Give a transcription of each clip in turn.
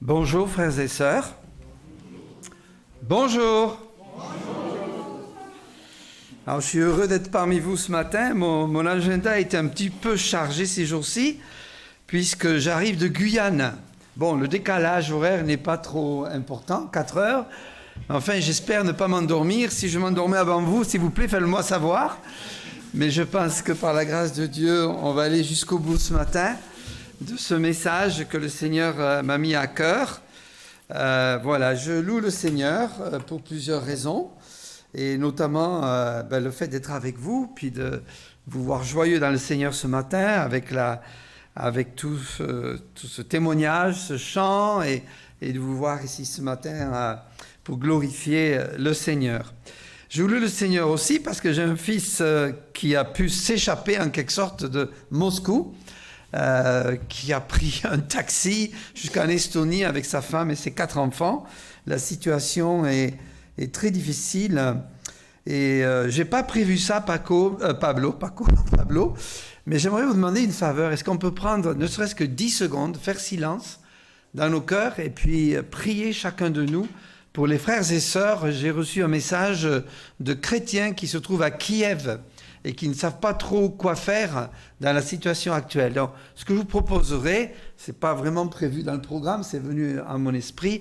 Bonjour frères et sœurs. Bonjour. Alors je suis heureux d'être parmi vous ce matin. Mon agenda est un petit peu chargé ces jours-ci puisque j'arrive de Guyane. Bon, le décalage horaire n'est pas trop important, 4 heures. Enfin, j'espère ne pas m'endormir. Si je m'endormais avant vous, s'il vous plaît, faites-le-moi savoir. Mais je pense que par la grâce de Dieu, on va aller jusqu'au bout ce matin de ce message que le Seigneur m'a mis à cœur. Voilà, je loue le Seigneur pour plusieurs raisons, et notamment le fait d'être avec vous, puis de vous voir joyeux dans le Seigneur ce matin, avec tout ce témoignage, ce chant, et de vous voir ici ce matin pour glorifier le Seigneur. Je loue le Seigneur aussi parce que j'ai un fils qui a pu s'échapper en quelque sorte de Moscou, qui a pris un taxi jusqu'en Estonie avec sa femme et ses 4 enfants. La situation est très difficile et j'ai pas prévu ça, Pablo, mais j'aimerais vous demander une faveur. Est-ce qu'on peut prendre ne serait-ce que 10 secondes, faire silence dans nos cœurs et puis prier chacun de nous pour les frères et sœurs? J'ai reçu un message de chrétiens qui se trouvent à Kiev et qui ne savent pas trop quoi faire dans la situation actuelle. Donc, ce que je vous proposerai, c'est pas vraiment prévu dans le programme, c'est venu à mon esprit,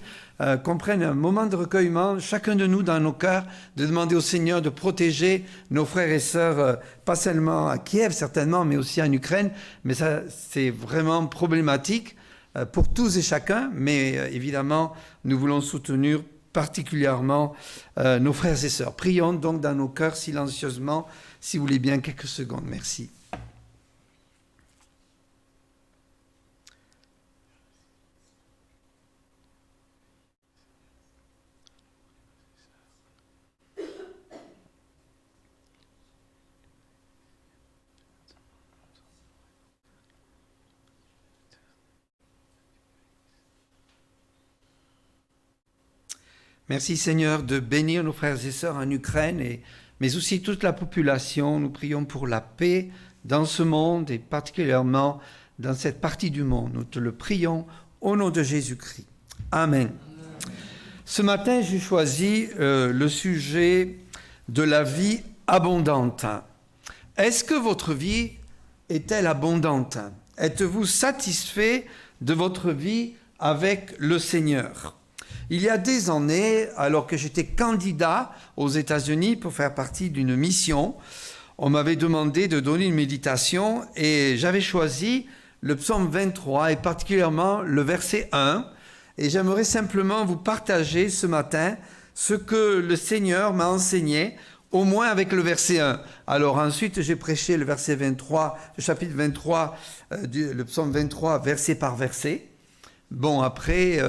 qu'on prenne un moment de recueillement, chacun de nous dans nos cœurs, de demander au Seigneur de protéger nos frères et sœurs, pas seulement à Kiev certainement, mais aussi en Ukraine. Mais ça, c'est vraiment problématique pour tous et chacun, mais évidemment, nous voulons soutenir particulièrement nos frères et sœurs. Prions donc dans nos cœurs silencieusement, si vous voulez bien, quelques secondes. Merci. Merci Seigneur de bénir nos frères et sœurs en Ukraine, mais aussi toute la population. Nous prions pour la paix dans ce monde et particulièrement dans cette partie du monde. Nous te le prions au nom de Jésus-Christ. Amen. Ce matin, j'ai choisi le sujet de la vie abondante. Est-ce que votre vie est-elle abondante? Êtes-vous satisfait de votre vie avec le Seigneur? Il y a des années, alors que j'étais candidat aux États-Unis pour faire partie d'une mission, on m'avait demandé de donner une méditation et j'avais choisi le psaume 23 et particulièrement le verset 1. Et j'aimerais simplement vous partager ce matin ce que le Seigneur m'a enseigné, au moins avec le verset 1. Alors ensuite, j'ai prêché le verset 23, le chapitre 23, le psaume 23, verset par verset. Bon, après...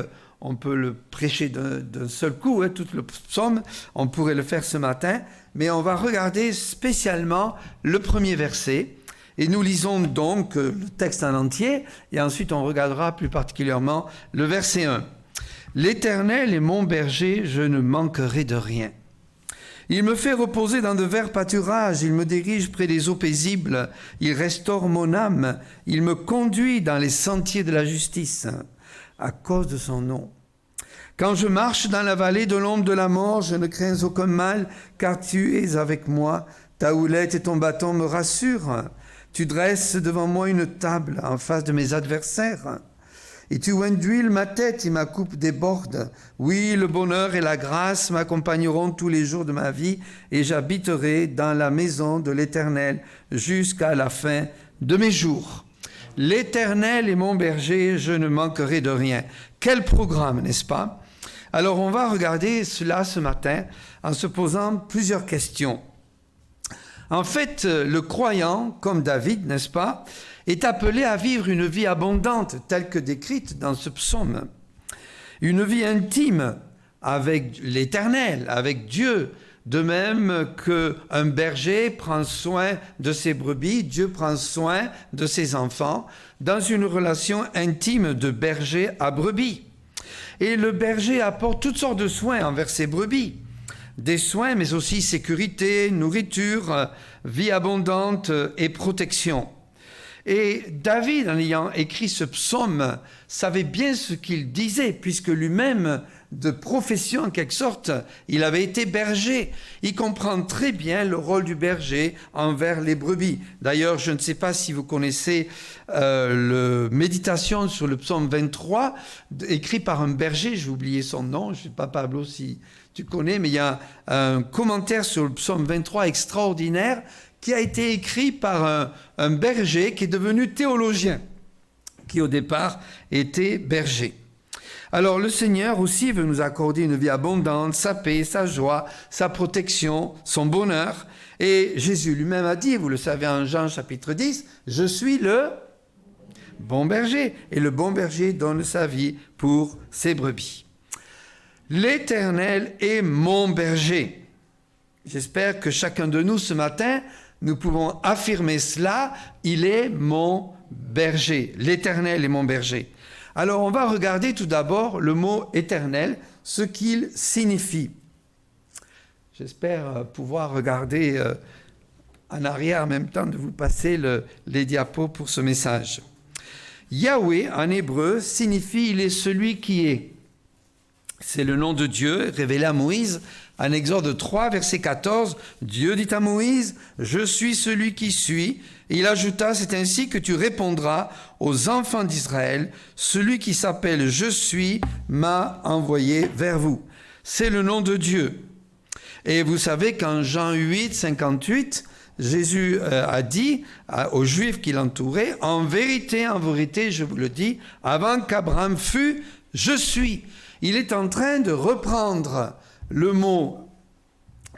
on peut le prêcher d'un seul coup, tout le psaume, on pourrait le faire ce matin, mais on va regarder spécialement le premier verset, et nous lisons donc le texte en entier, et ensuite on regardera plus particulièrement le verset 1. « L'Éternel est mon berger, je ne manquerai de rien. Il me fait reposer dans de verts pâturages, il me dirige près des eaux paisibles, il restaure mon âme, il me conduit dans les sentiers de la justice. » à cause de son nom. Quand je marche dans la vallée de l'ombre de la mort, je ne crains aucun mal, car tu es avec moi. Ta houlette et ton bâton me rassurent. Tu dresses devant moi une table en face de mes adversaires. Et tu oins d'huile ma tête et ma coupe déborde. Oui, le bonheur et la grâce m'accompagneront tous les jours de ma vie, et j'habiterai dans la maison de l'Éternel jusqu'à la fin de mes jours. L'Éternel est mon berger, je ne manquerai de rien. Quel programme, n'est-ce pas? Alors on va regarder cela ce matin en se posant plusieurs questions. En fait, le croyant, comme David, n'est-ce pas, est appelé à vivre une vie abondante, telle que décrite dans ce psaume. Une vie intime avec l'Éternel, avec Dieu. De même qu'un berger prend soin de ses brebis, Dieu prend soin de ses enfants dans une relation intime de berger à brebis. Et le berger apporte toutes sortes de soins envers ses brebis. Des soins, mais aussi sécurité, nourriture, vie abondante et protection. Et David, en ayant écrit ce psaume, savait bien ce qu'il disait, puisque lui-même, de profession en quelque sorte, il avait été berger. Il comprend très bien le rôle du berger envers les brebis. D'ailleurs, je ne sais pas si vous connaissez le méditation sur le psaume 23, écrit par un berger, j'ai oublié son nom, je ne sais pas Pablo si tu connais, mais il y a un commentaire sur le psaume 23 extraordinaire qui a été écrit par un berger qui est devenu théologien, qui au départ était berger. Alors le Seigneur aussi veut nous accorder une vie abondante, sa paix, sa joie, sa protection, son bonheur. Et Jésus lui-même a dit, vous le savez en Jean chapitre 10, « Je suis le bon berger, et le bon berger donne sa vie pour ses brebis. » L'Éternel est mon berger. J'espère que chacun de nous ce matin, nous pouvons affirmer cela, il est mon berger. L'Éternel est mon berger. Alors on va regarder tout d'abord le mot éternel, ce qu'il signifie. J'espère pouvoir regarder en arrière en même temps de vous passer les diapos pour ce message. Yahweh en hébreu signifie il est celui qui est. C'est le nom de Dieu révélé à Moïse. En Exode 3, verset 14, Dieu dit à Moïse, « Je suis celui qui suis. » Et il ajouta, « C'est ainsi que tu répondras aux enfants d'Israël. Celui qui s'appelle « Je suis » m'a envoyé vers vous. » C'est le nom de Dieu. Et vous savez qu'en Jean 8, 58, Jésus a dit aux Juifs qui l'entouraient, « En vérité, je vous le dis, avant qu'Abraham fût, je suis. » Il est en train de reprendre le mot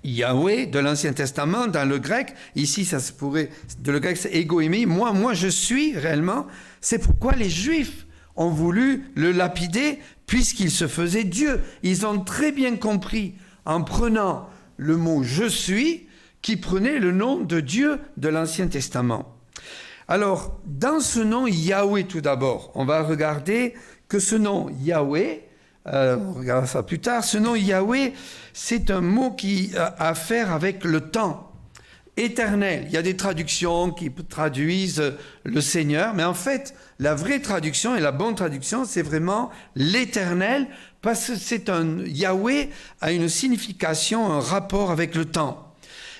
Yahweh de l'Ancien Testament dans le grec. Ici, ça se pourrait, de le grec, c'est égoïmie. Moi, je suis réellement. C'est pourquoi les Juifs ont voulu le lapider puisqu'il se faisait Dieu. Ils ont très bien compris en prenant le mot je suis qui prenait le nom de Dieu de l'Ancien Testament. Alors, dans ce nom Yahweh tout d'abord, on va regarder que ce nom Yahweh, on regardera ça plus tard. Ce nom Yahweh, c'est un mot qui a à faire avec le temps éternel. Il y a des traductions qui traduisent le Seigneur, mais en fait, la vraie traduction et la bonne traduction, c'est vraiment l'éternel, parce que c'est un Yahweh a une signification, un rapport avec le temps.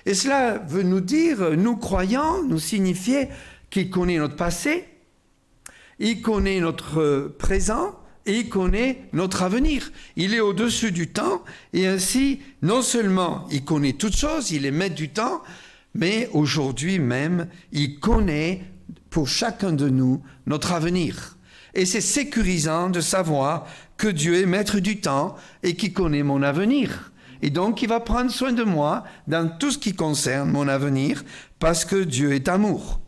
Et cela veut nous dire, nous croyants, nous signifier qu'il connaît notre passé, il connaît notre présent, et il connaît notre avenir. Il est au-dessus du temps et ainsi, non seulement il connaît toutes choses, il est maître du temps, mais aujourd'hui même, il connaît pour chacun de nous notre avenir. Et c'est sécurisant de savoir que Dieu est maître du temps et qu'il connaît mon avenir. Et donc, il va prendre soin de moi dans tout ce qui concerne mon avenir parce que Dieu est amour.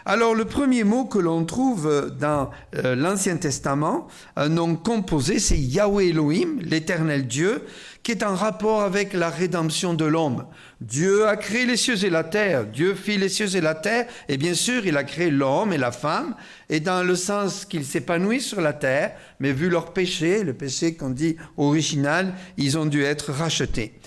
Alors, le premier mot que l'on trouve dans l'Ancien Testament, un nom composé, c'est Yahweh Elohim, l'éternel Dieu, qui est en rapport avec la rédemption de l'homme. Dieu a créé les cieux et la terre, Dieu fit les cieux et la terre, et bien sûr, il a créé l'homme et la femme, et dans le sens qu'ils s'épanouissent sur la terre, mais vu leur péché, le péché qu'on dit original, ils ont dû être rachetés.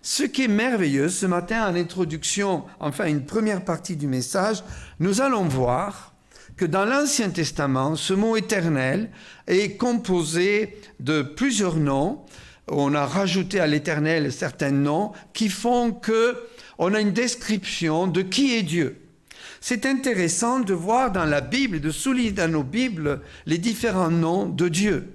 Ce qui est merveilleux, ce matin en introduction, enfin une première partie du message, nous allons voir que dans l'Ancien Testament, ce mot éternel est composé de plusieurs noms. On a rajouté à l'éternel certains noms qui font qu'on a une description de qui est Dieu. C'est intéressant de voir dans la Bible, de souligner dans nos Bibles les différents noms de Dieu.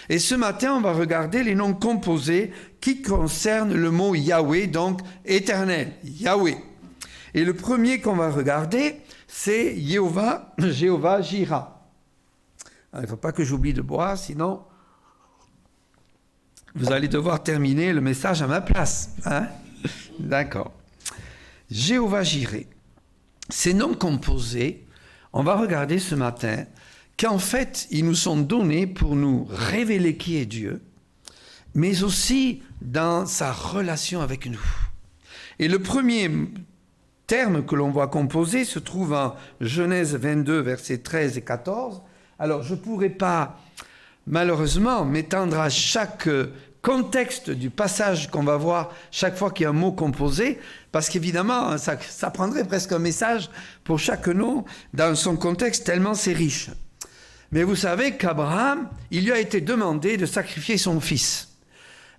Et ce matin, on va regarder les noms composés qui concernent le mot Yahweh, donc éternel, Yahweh. Et le premier qu'on va regarder, c'est Jéhovah Jireh. Il ne faut pas que j'oublie de boire, sinon vous allez devoir terminer le message à ma place. Hein? D'accord. Jéhovah Jireh. Ces noms composés, on va regarder ce matin qu'en fait, ils nous sont donnés pour nous révéler qui est Dieu, mais aussi dans sa relation avec nous. Et le premier terme que l'on voit composé se trouve en Genèse 22, versets 13 et 14. Alors, je ne pourrai pas, malheureusement, m'étendre à chaque contexte du passage qu'on va voir chaque fois qu'il y a un mot composé, parce qu'évidemment, ça prendrait presque un message pour chaque nom dans son contexte, tellement c'est riche. Mais vous savez qu'Abraham, il lui a été demandé de sacrifier son fils.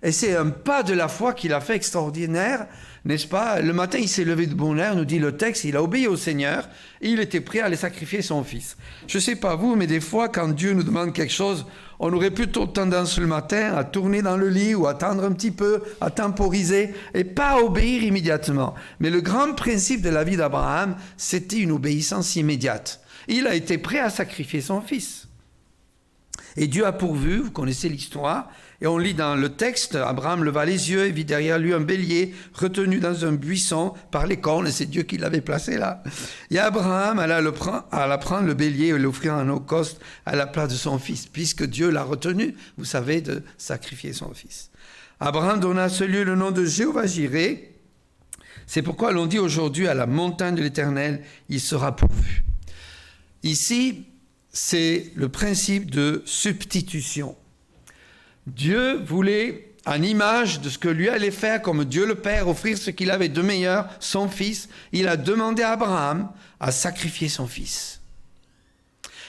Et c'est un pas de la foi qu'il a fait extraordinaire, n'est-ce pas? Le matin, il s'est levé de bonne heure, nous dit le texte, il a obéi au Seigneur, et il était prêt à aller sacrifier son fils. Je ne sais pas vous, mais des fois, quand Dieu nous demande quelque chose, on aurait plutôt tendance le matin à tourner dans le lit ou à attendre un petit peu, à temporiser, et pas obéir immédiatement. Mais le grand principe de la vie d'Abraham, c'était une obéissance immédiate. Il a été prêt à sacrifier son fils. Et Dieu a pourvu, vous connaissez l'histoire, et on lit dans le texte, Abraham leva les yeux et vit derrière lui un bélier retenu dans un buisson par les cornes, et c'est Dieu qui l'avait placé là. Et Abraham alla prendre le bélier et l'offrir en holocauste à la place de son fils, puisque Dieu l'a retenu, vous savez, de sacrifier son fils. Abraham donna à ce lieu le nom de Jéhovah-Jireh. C'est pourquoi l'on dit aujourd'hui à la montagne de l'Éternel, il sera pourvu. Ici, c'est le principe de substitution. Dieu voulait, en image de ce que lui allait faire, comme Dieu le Père, offrir ce qu'il avait de meilleur, son fils. Il a demandé à Abraham à sacrifier son fils.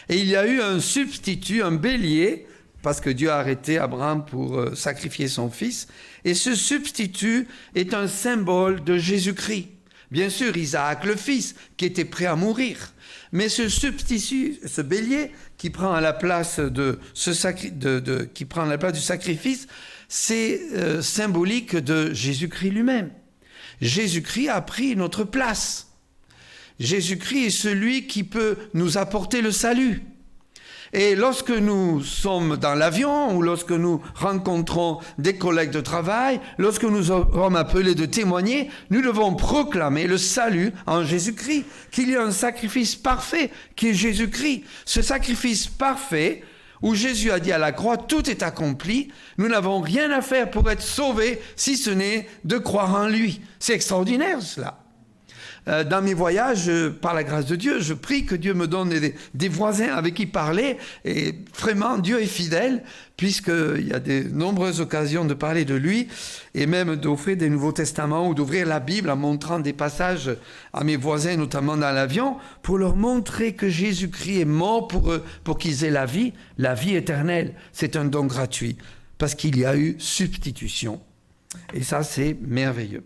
Et il y a eu un substitut, un bélier, parce que Dieu a arrêté Abraham pour sacrifier son fils. Et ce substitut est un symbole de Jésus-Christ. Bien sûr, Isaac, le fils, qui était prêt à mourir. Mais ce substitut, ce bélier qui prend la place du sacrifice, c'est symbolique de Jésus-Christ lui-même. Jésus-Christ a pris notre place. Jésus-Christ est celui qui peut nous apporter le salut. Et lorsque nous sommes dans l'avion ou lorsque nous rencontrons des collègues de travail, lorsque nous sommes appelés de témoigner, nous devons proclamer le salut en Jésus-Christ, qu'il y a un sacrifice parfait qui est Jésus-Christ. Ce sacrifice parfait où Jésus a dit à la croix, tout est accompli, nous n'avons rien à faire pour être sauvés si ce n'est de croire en lui. C'est extraordinaire cela. Dans mes voyages, par la grâce de Dieu, je prie que Dieu me donne des voisins avec qui parler. Et vraiment, Dieu est fidèle, puisqu'il y a de nombreuses occasions de parler de lui, et même d'offrir des Nouveaux Testaments ou d'ouvrir la Bible en montrant des passages à mes voisins, notamment dans l'avion, pour leur montrer que Jésus-Christ est mort pour eux, pour qu'ils aient la vie éternelle. C'est un don gratuit, parce qu'il y a eu substitution. Et ça, c'est merveilleux.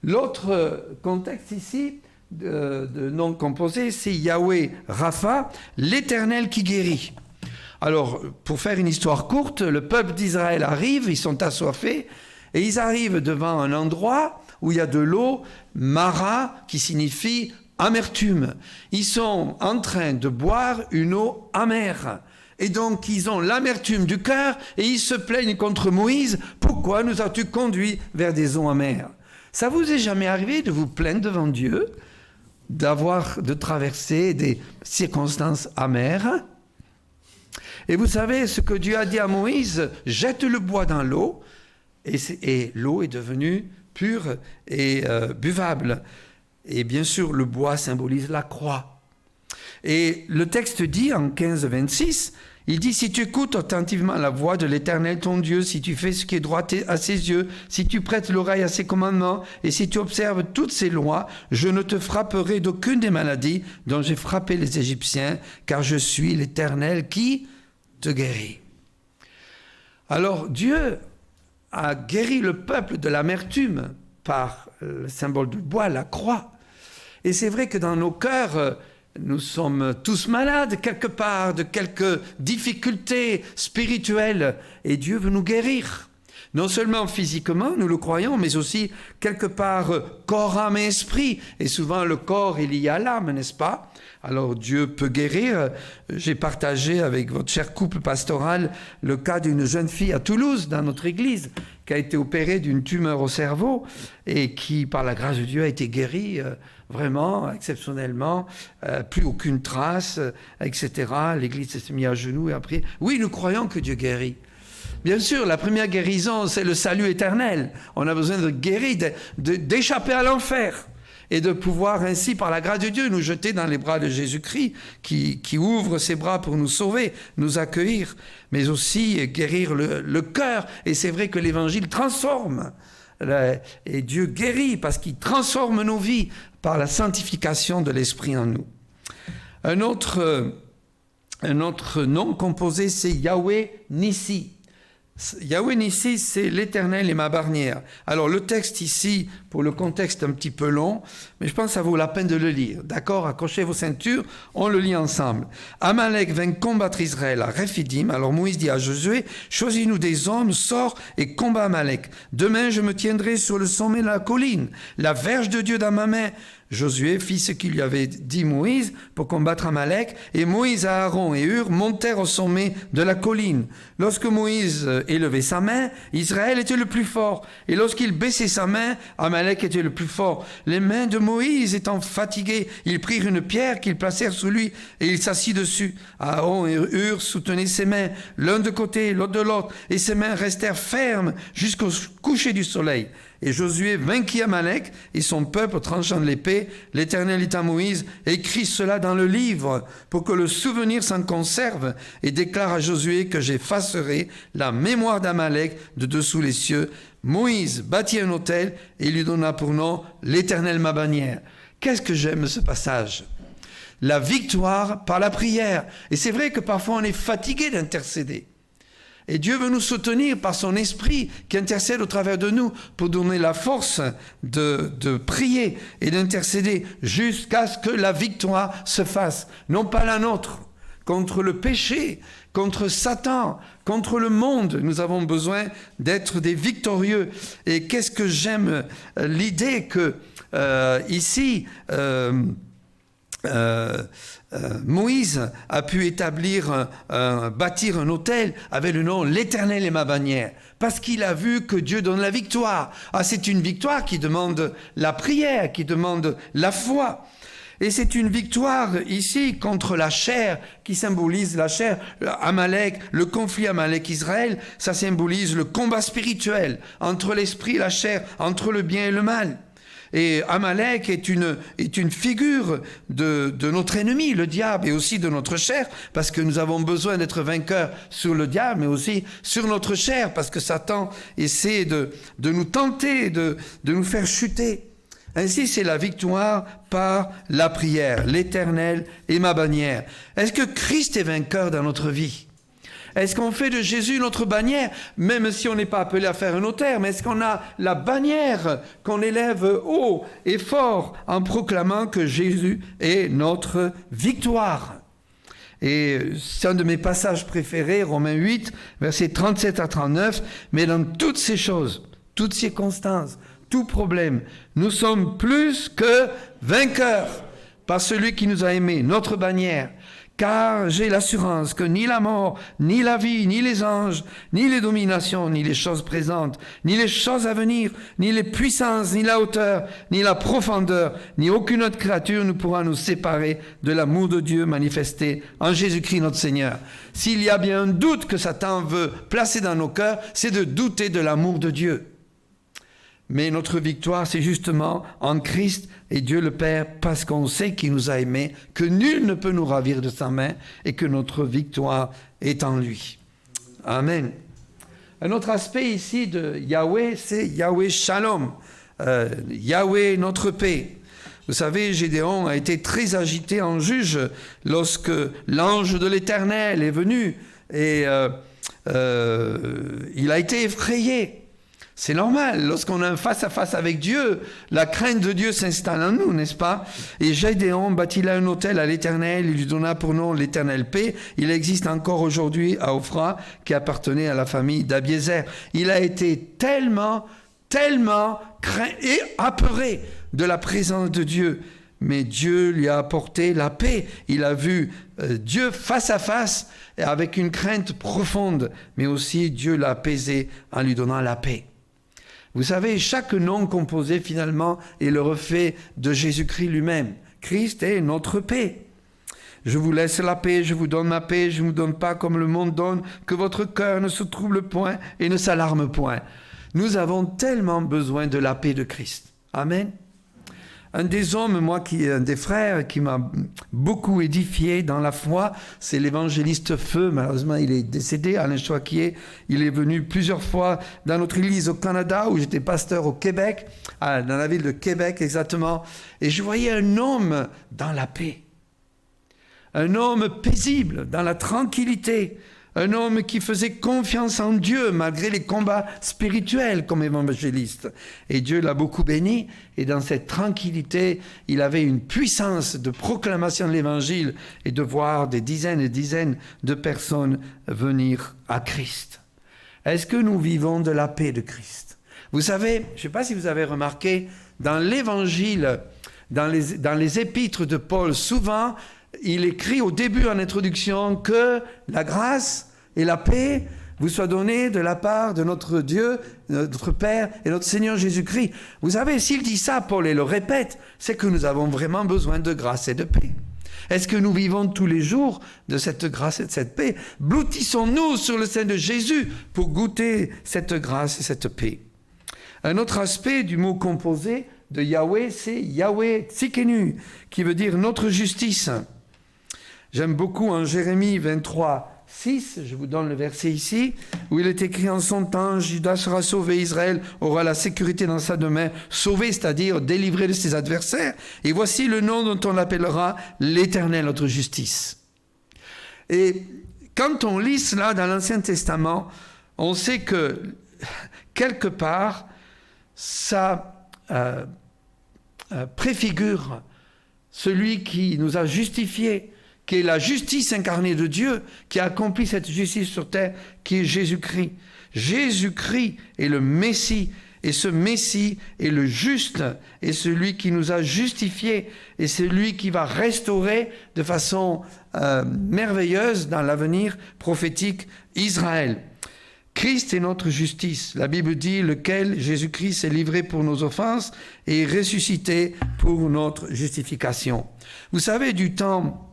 L'autre contexte ici, de nom composé, c'est Yahweh Rapha, l'Éternel qui guérit. Alors, pour faire une histoire courte, le peuple d'Israël arrive, ils sont assoiffés, et ils arrivent devant un endroit où il y a de l'eau, Mara, qui signifie amertume. Ils sont en train de boire une eau amère. Et donc, ils ont l'amertume du cœur, et ils se plaignent contre Moïse. Pourquoi nous as-tu conduits vers des eaux amères ? Ça vous est jamais arrivé de vous plaindre devant Dieu, de traverser des circonstances amères? Et vous savez ce que Dieu a dit à Moïse, jette le bois dans l'eau, et l'eau est devenue pure et buvable. Et bien sûr, le bois symbolise la croix. Et le texte dit en 15-26, il dit, si tu écoutes attentivement la voix de l'Éternel ton Dieu, si tu fais ce qui est droit à ses yeux, si tu prêtes l'oreille à ses commandements, et si tu observes toutes ses lois, je ne te frapperai d'aucune des maladies dont j'ai frappé les Égyptiens, car je suis l'Éternel qui te guérit. Alors Dieu a guéri le peuple de l'amertume par le symbole du bois, la croix. Et c'est vrai que dans nos cœurs, nous sommes tous malades quelque part de quelques difficultés spirituelles et Dieu veut nous guérir. Non seulement physiquement, nous le croyons, mais aussi quelque part corps, âme et esprit. Et souvent le corps est lié à l'âme, n'est-ce pas? Alors Dieu peut guérir. J'ai partagé avec votre cher couple pastoral le cas d'une jeune fille à Toulouse, dans notre église, qui a été opérée d'une tumeur au cerveau et qui, par la grâce de Dieu, a été guérie vraiment, exceptionnellement, plus aucune trace, etc. L'église s'est mise à genoux et a prié. Oui, nous croyons que Dieu guérit. Bien sûr, la première guérison, c'est le salut éternel. On a besoin de guérir, d'échapper à l'enfer. et de pouvoir ainsi, par la grâce de Dieu, nous jeter dans les bras de Jésus-Christ, qui ouvre ses bras pour nous sauver, nous accueillir, mais aussi guérir le cœur. Et c'est vrai que l'Évangile transforme. Et Dieu guérit parce qu'il transforme nos vies par la sanctification de l'Esprit en nous. Un autre nom composé, c'est Yahweh Nissi. Yahweh Nissi, c'est l'Éternel et ma bannière. Alors le texte ici, pour le contexte un petit peu long, mais je pense que ça vaut la peine de le lire. D'accord, accrochez vos ceintures, on le lit ensemble. Amalek vint combattre Israël à Rephidim. Alors Moïse dit à Josué, choisis-nous des hommes, sors et combat Amalek. Demain je me tiendrai sur le sommet de la colline, la verge de Dieu dans ma main. Josué fit ce qu'il lui avait dit Moïse pour combattre Amalek, et Moïse, Aaron et Hur montèrent au sommet de la colline. Lorsque Moïse élevait sa main, Israël était le plus fort, et lorsqu'il baissait sa main, Amalek était le plus fort. Les mains de Moïse étant fatiguées, ils prirent une pierre qu'ils placèrent sous lui, et il s'assit dessus. Aaron et Hur soutenaient ses mains, l'un de côté, l'autre de l'autre, et ses mains restèrent fermes jusqu'au coucher du soleil. Et Josué vainquit Amalek et son peuple tranchant de l'épée. L'Éternel dit à Moïse, écris cela dans le livre pour que le souvenir s'en conserve, et déclare à Josué que j'effacerai la mémoire d'Amalek de dessous les cieux. Moïse bâtit un autel et lui donna pour nom l'Éternel ma bannière. Qu'est-ce que j'aime ce passage? La victoire par la prière. Et c'est vrai que parfois on est fatigué d'intercéder. Et Dieu veut nous soutenir par son esprit qui intercède au travers de nous pour donner la force de prier et d'intercéder jusqu'à ce que la victoire se fasse. Non pas la nôtre, contre le péché, contre Satan, contre le monde. Nous avons besoin d'être des victorieux. Et qu'est-ce que j'aime l'idée que ici... Moïse a pu bâtir un autel avec le nom l'Éternel est ma bannière, parce qu'il a vu que Dieu donne la victoire. Ah, c'est une victoire qui demande la prière, qui demande la foi. Et c'est une victoire ici contre la chair, qui symbolise la chair. Amalek, le conflit Amalek-Israël, ça symbolise le combat spirituel entre l'esprit et la chair, entre le bien et le mal. Et Amalek est une figure de notre ennemi, le diable, et aussi de notre chair, parce que nous avons besoin d'être vainqueurs sur le diable, mais aussi sur notre chair, parce que Satan essaie de nous tenter, de nous faire chuter. Ainsi, c'est la victoire par la prière. L'Éternel est ma bannière. Est-ce que Christ est vainqueur dans notre vie? Est-ce qu'on fait de Jésus notre bannière, même si on n'est pas appelé à faire un autel, mais est-ce qu'on a la bannière qu'on élève haut et fort en proclamant que Jésus est notre victoire? Et c'est un de mes passages préférés, Romains 8, versets 37 à 39, mais dans toutes ces choses, toutes circonstances, tout problème, nous sommes plus que vainqueurs par celui qui nous a aimés, notre bannière. Car j'ai l'assurance que ni la mort, ni la vie, ni les anges, ni les dominations, ni les choses présentes, ni les choses à venir, ni les puissances, ni la hauteur, ni la profondeur, ni aucune autre créature ne pourra nous séparer de l'amour de Dieu manifesté en Jésus-Christ notre Seigneur. S'il y a bien un doute que Satan veut placer dans nos cœurs, c'est de douter de l'amour de Dieu. Mais notre victoire, c'est justement en Christ et Dieu le Père, parce qu'on sait qu'il nous a aimés, que nul ne peut nous ravir de sa main et que notre victoire est en lui. Amen. Un autre aspect ici de Yahweh, c'est Yahweh Shalom, Yahweh notre paix. Vous savez, Gédéon a été très agité en juge lorsque l'ange de l'Éternel est venu et il a été effrayé. C'est normal, lorsqu'on a un face-à-face avec Dieu, la crainte de Dieu s'installe en nous, n'est-ce pas? Et Gédéon bâtit là un autel à l'Éternel, il lui donna pour nom l'Éternel paix. Il existe encore aujourd'hui à Ophra, qui appartenait à la famille d'Abiézer. Il a été tellement craint et apeuré de la présence de Dieu. Mais Dieu lui a apporté la paix. Il a vu Dieu face à face, avec une crainte profonde, mais aussi Dieu l'a apaisé en lui donnant la paix. Vous savez, chaque nom composé finalement est le reflet de Jésus-Christ lui-même. Christ est notre paix. Je vous laisse la paix, je vous donne ma paix, je ne vous donne pas comme le monde donne, que votre cœur ne se trouble point et ne s'alarme point. Nous avons tellement besoin de la paix de Christ. Amen. Un des hommes, un des frères qui m'a beaucoup édifié dans la foi, c'est l'évangéliste Feu. Malheureusement, il est décédé, Alain Choaquier. Il est venu plusieurs fois dans notre église au Canada, où j'étais pasteur au Québec, dans la ville de Québec exactement. Et je voyais un homme dans la paix. Un homme paisible, dans la tranquillité. Un homme qui faisait confiance en Dieu malgré les combats spirituels comme évangéliste. Et Dieu l'a beaucoup béni. Et dans cette tranquillité, il avait une puissance de proclamation de l'évangile et de voir des dizaines et dizaines de personnes venir à Christ. Est-ce que nous vivons de la paix de Christ? Vous savez, je ne sais pas si vous avez remarqué, dans l'évangile, dans les épîtres de Paul, souvent, il écrit au début en introduction que la grâce et la paix vous soient données de la part de notre Dieu, notre Père et notre Seigneur Jésus-Christ. Vous savez, s'il dit ça, Paul, et le répète, c'est que nous avons vraiment besoin de grâce et de paix. Est-ce que nous vivons tous les jours de cette grâce et de cette paix? Bloutissons-nous sur le sein de Jésus pour goûter cette grâce et cette paix. Un autre aspect du mot composé de Yahweh, c'est Yahweh Tsikenu, qui veut dire notre justice. J'aime beaucoup en Jérémie 23, 6, je vous donne le verset ici, où il est écrit en son temps, Judas sera sauvé, Israël aura la sécurité dans sa demeure, sauvé, c'est-à-dire délivré de ses adversaires. Et voici le nom dont on l'appellera l'Éternel, notre justice. Et quand on lit cela dans l'Ancien Testament, on sait que quelque part, ça préfigure celui qui nous a justifiés, qui est la justice incarnée de Dieu, qui a accompli cette justice sur terre, qui est Jésus-Christ. Jésus-Christ est le Messie, et ce Messie est le juste, et celui qui nous a justifiés, et celui qui va restaurer de façon merveilleuse dans l'avenir prophétique Israël. Christ est notre justice. La Bible dit, lequel Jésus-Christ s'est livré pour nos offenses et ressuscité pour notre justification. Vous savez, du temps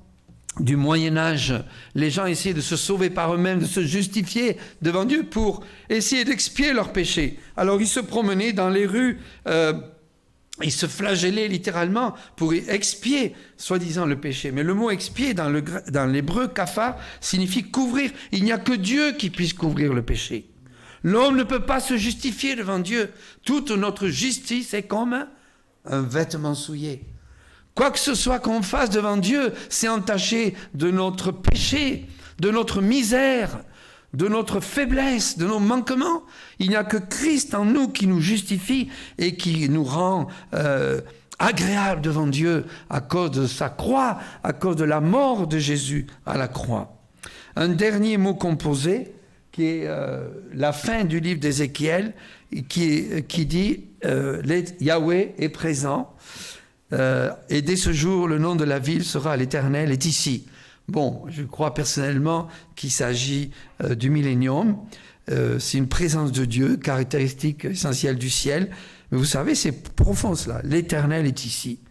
du Moyen-Âge, les gens essayaient de se sauver par eux-mêmes, de se justifier devant Dieu pour essayer d'expier leurs péchés. Alors ils se promenaient dans les rues, ils se flagellaient littéralement pour expier, soi-disant, le péché. Mais le mot expier dans l'hébreu kafar signifie couvrir. Il n'y a que Dieu qui puisse couvrir le péché. L'homme ne peut pas se justifier devant Dieu. Toute notre justice est comme un vêtement souillé. Quoi que ce soit qu'on fasse devant Dieu, c'est entaché de notre péché, de notre misère, de notre faiblesse, de nos manquements. Il n'y a que Christ en nous qui nous justifie et qui nous rend agréables devant Dieu à cause de sa croix, à cause de la mort de Jésus à la croix. Un dernier mot composé, qui est la fin du livre d'Ézéchiel, qui dit Yahweh est présent. Et dès ce jour, le nom de la ville sera l'Éternel est ici. Bon, je crois personnellement qu'il s'agit du millénium. C'est une présence de Dieu, caractéristique essentielle du ciel. Mais vous savez, c'est profond cela. L'Éternel est ici.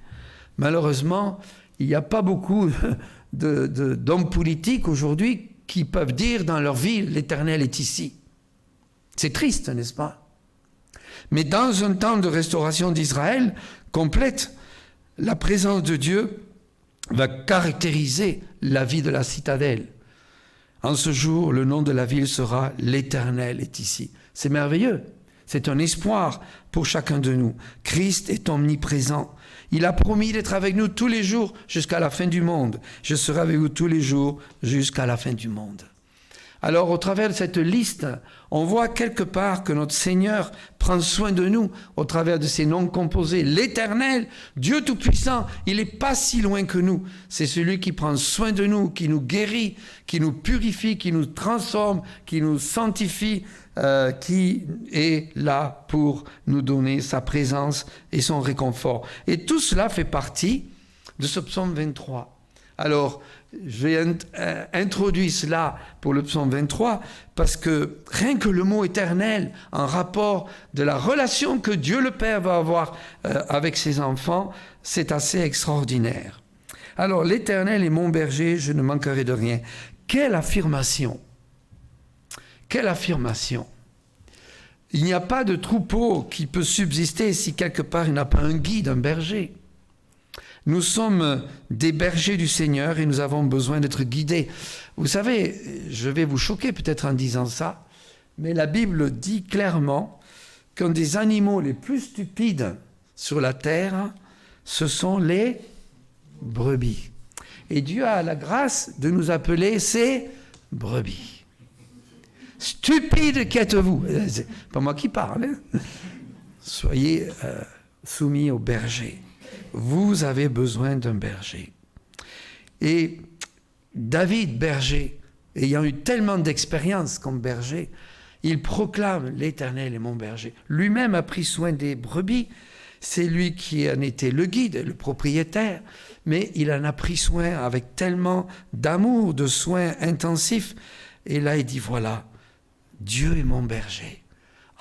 Malheureusement, il n'y a pas beaucoup d'hommes politiques aujourd'hui qui peuvent dire dans leur ville, l'Éternel est ici. C'est triste, n'est-ce pas? Mais dans un temps de restauration d'Israël complète, la présence de Dieu va caractériser la vie de la citadelle. En ce jour, le nom de la ville sera l'Éternel est ici. C'est merveilleux. C'est un espoir pour chacun de nous. Christ est omniprésent. Il a promis d'être avec nous tous les jours jusqu'à la fin du monde. Je serai avec vous tous les jours jusqu'à la fin du monde. Alors, au travers de cette liste, on voit quelque part que notre Seigneur prend soin de nous au travers de ces noms composés. L'Éternel, Dieu Tout-Puissant, il n'est pas si loin que nous. C'est celui qui prend soin de nous, qui nous guérit, qui nous purifie, qui nous transforme, qui nous sanctifie, qui est là pour nous donner sa présence et son réconfort. Et tout cela fait partie de ce psaume 23. Alors, j'ai introduit cela pour le psaume 23 parce que rien que le mot éternel en rapport de la relation que Dieu le Père va avoir avec ses enfants, c'est assez extraordinaire. Alors, l'Éternel est mon berger, je ne manquerai de rien. Quelle affirmation! Quelle affirmation! Il n'y a pas de troupeau qui peut subsister si quelque part il n'a pas un guide, un berger. Nous sommes des bergers du Seigneur et nous avons besoin d'être guidés. Vous savez, je vais vous choquer peut-être en disant ça, mais la Bible dit clairement qu'un des animaux les plus stupides sur la terre, ce sont les brebis. Et Dieu a la grâce de nous appeler ses brebis. Stupide qu'êtes-vous? C'est pas moi qui parle. Hein? Soyez soumis au berger. Vous avez besoin d'un berger. Et David, berger, ayant eu tellement d'expérience comme berger, il proclame « L'Éternel est mon berger ». Lui-même a pris soin des brebis. C'est lui qui en était le guide, le propriétaire. Mais il en a pris soin avec tellement d'amour, de soins intensifs. Et là, il dit « Voilà, Dieu est mon berger ».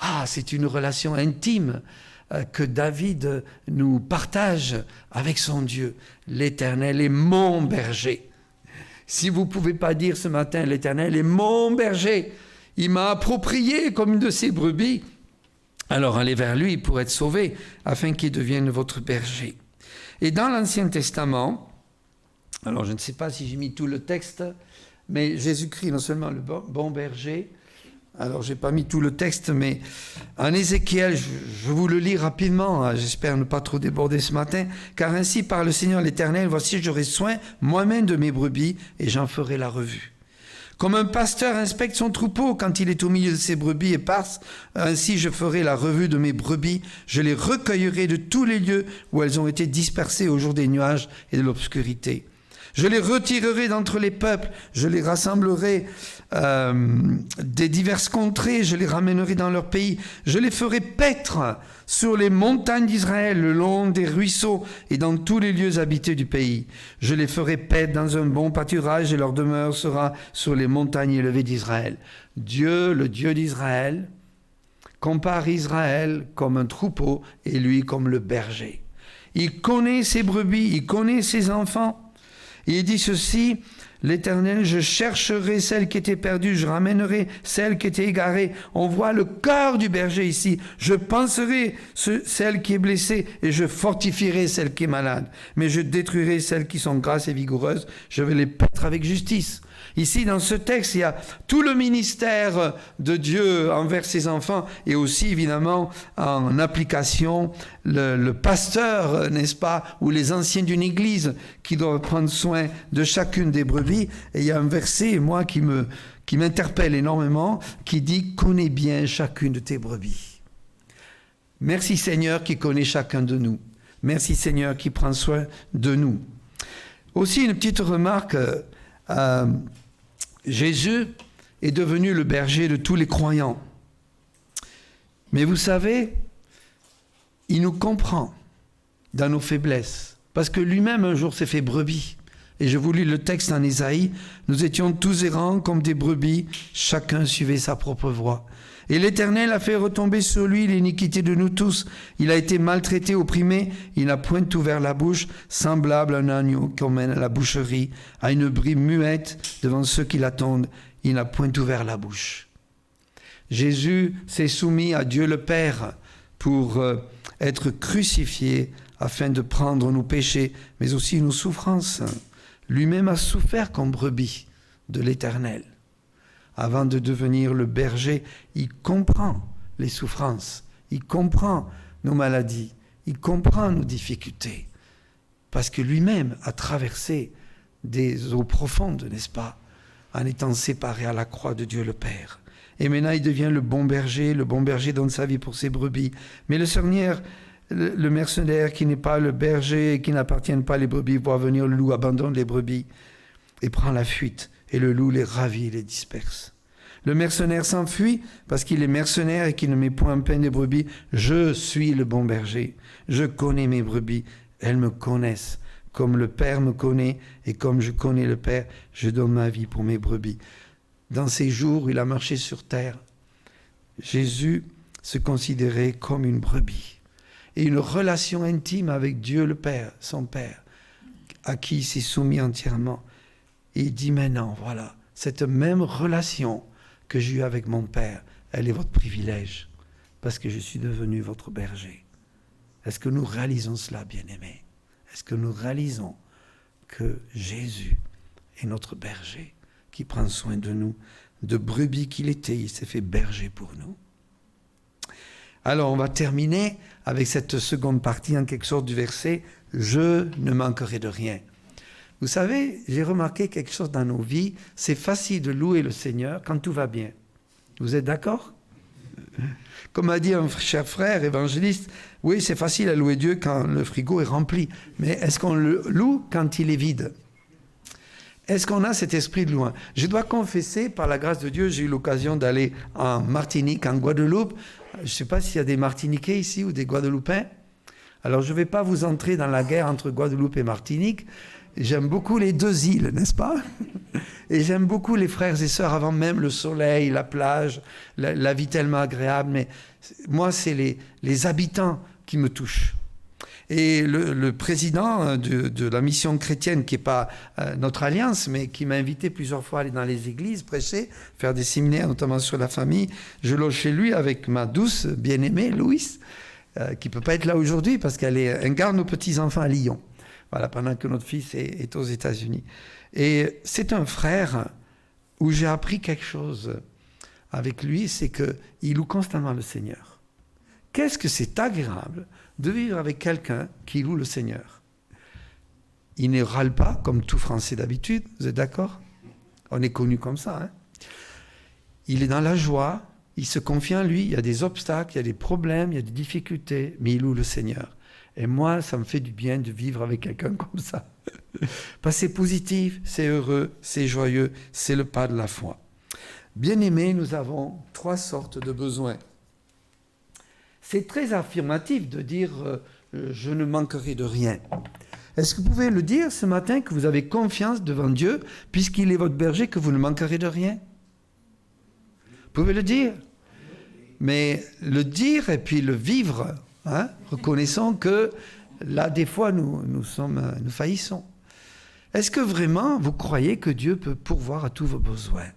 Ah, c'est une relation intime que David nous partage avec son Dieu. L'Éternel est mon berger. Si vous ne pouvez pas dire ce matin, l'Éternel est mon berger, il m'a approprié comme une de ses brebis, alors allez vers lui pour être sauvé, afin qu'il devienne votre berger. Et dans l'Ancien Testament, alors je ne sais pas si j'ai mis tout le texte, mais Jésus-Christ, non seulement le bon berger, alors je n'ai pas mis tout le texte, mais en Ézéchiel, je vous le lis rapidement, hein, j'espère ne pas trop déborder ce matin, car ainsi par le Seigneur l'Éternel, voici j'aurai soin moi-même de mes brebis et j'en ferai la revue. Comme un pasteur inspecte son troupeau quand il est au milieu de ses brebis éparses, ainsi je ferai la revue de mes brebis, je les recueillerai de tous les lieux où elles ont été dispersées au jour des nuages et de l'obscurité. Je les retirerai d'entre les peuples, je les rassemblerai des diverses contrées, je les ramènerai dans leur pays, je les ferai paître sur les montagnes d'Israël, le long des ruisseaux et dans tous les lieux habités du pays. Je les ferai paître dans un bon pâturage et leur demeure sera sur les montagnes élevées d'Israël. Dieu, le Dieu d'Israël, compare Israël comme un troupeau et lui comme le berger. Il connaît ses brebis, il connaît ses enfants. Et il dit ceci, l'Éternel, je chercherai celle qui était perdue, je ramènerai celle qui était égarée. On voit le cœur du berger ici. Je penserai celle qui est blessée et je fortifierai celle qui est malade. Mais je détruirai celles qui sont grasses et vigoureuses. Je vais les paître avec justice. Ici, dans ce texte, il y a tout le ministère de Dieu envers ses enfants et aussi, évidemment, en application, le pasteur, n'est-ce pas, ou les anciens d'une église qui doivent prendre soin de chacune des brebis. Et il y a un verset, moi, qui m'interpelle énormément, qui dit « Connais bien chacune de tes brebis ». Merci Seigneur qui connaît chacun de nous. Merci Seigneur qui prend soin de nous. Aussi, une petite remarque... Jésus est devenu le berger de tous les croyants. Mais vous savez, il nous comprend dans nos faiblesses. Parce que lui-même, un jour, s'est fait brebis. Et je vous lis le texte en Ésaïe. Nous étions tous errants comme des brebis. Chacun suivait sa propre voie. Et l'Éternel a fait retomber sur lui l'iniquité de nous tous. Il a été maltraité, opprimé. Il n'a point ouvert la bouche, semblable à un agneau qu'on mène à la boucherie, à une brebis muette devant ceux qui l'attendent. Il n'a point ouvert la bouche. Jésus s'est soumis à Dieu le Père pour être crucifié afin de prendre nos péchés, mais aussi nos souffrances. Lui-même a souffert comme brebis de l'Éternel. Avant de devenir le berger, il comprend les souffrances, il comprend nos maladies, il comprend nos difficultés, parce que lui-même a traversé des eaux profondes, n'est-ce pas, en étant séparé à la croix de Dieu le Père. Et maintenant, il devient le bon berger donne sa vie pour ses brebis. Mais le mercenaire qui n'est pas le berger et qui n'appartient pas les brebis, voit venir le loup, abandonne les brebis et prend la fuite. Et le loup les ravit, les disperse. Le mercenaire s'enfuit parce qu'il est mercenaire et qu'il ne met point en peine des brebis. Je suis le bon berger. Je connais mes brebis. Elles me connaissent. Comme le Père me connaît et comme je connais le Père, je donne ma vie pour mes brebis. Dans ces jours où il a marché sur terre, Jésus se considérait comme une brebis. Et une relation intime avec Dieu le Père, son Père, à qui il s'est soumis entièrement. Et il dit maintenant, voilà, cette même relation que j'ai eue avec mon Père, elle est votre privilège, parce que je suis devenu votre berger. Est-ce que nous réalisons cela, bien-aimés? Est-ce que nous réalisons que Jésus est notre berger qui prend soin de nous, de brebis qu'il était, il s'est fait berger pour nous. Alors on va terminer avec cette seconde partie en quelque sorte du verset « Je ne manquerai de rien ». Vous savez, j'ai remarqué quelque chose dans nos vies, c'est facile de louer le Seigneur quand tout va bien. Vous êtes d'accord ? Comme a dit un cher frère évangéliste, oui, c'est facile à louer Dieu quand le frigo est rempli, mais est-ce qu'on le loue quand il est vide ? Est-ce qu'on a cet esprit de louange ? Je dois confesser, par la grâce de Dieu, j'ai eu l'occasion d'aller en Martinique, en Guadeloupe. Je ne sais pas s'il y a des Martiniquais ici ou des Guadeloupéens. Alors, je ne vais pas vous entrer dans la guerre entre Guadeloupe et Martinique. J'aime beaucoup les deux îles, n'est-ce pas ? Et j'aime beaucoup les frères et sœurs avant même le soleil, la plage, la vie tellement agréable. Mais moi, c'est les habitants qui me touchent. Et le président de la mission chrétienne, qui n'est pas notre alliance, mais qui m'a invité plusieurs fois à aller dans les églises, prêcher, faire des séminaires, notamment sur la famille, je loge chez lui avec ma douce bien-aimée, Louise, qui ne peut pas être là aujourd'hui parce qu'elle garde nos petits-enfants à Lyon. Voilà, pendant que notre fils est aux États-Unis. Et c'est un frère où j'ai appris quelque chose avec lui, c'est qu'il loue constamment le Seigneur. Qu'est-ce que c'est agréable de vivre avec quelqu'un qui loue le Seigneur. Il ne râle pas, comme tout Français d'habitude, vous êtes d'accord ? On est connu comme ça. Hein ? Il est dans la joie, il se confie en lui, il y a des obstacles, il y a des problèmes, il y a des difficultés, mais il loue le Seigneur. Et moi, ça me fait du bien de vivre avec quelqu'un comme ça. Parce que c'est positif, c'est heureux, c'est joyeux, c'est le pas de la foi. Bien-aimés, nous avons 3 sortes de besoins. C'est très affirmatif de dire « je ne manquerai de rien ». Est-ce que vous pouvez le dire ce matin que vous avez confiance devant Dieu, puisqu'il est votre berger, que vous ne manquerez de rien ? Vous pouvez le dire ? Mais le dire et puis le vivre, hein, reconnaissons que là, des fois, nous faillissons. Est-ce que vraiment vous croyez que Dieu peut pourvoir à tous vos besoins ?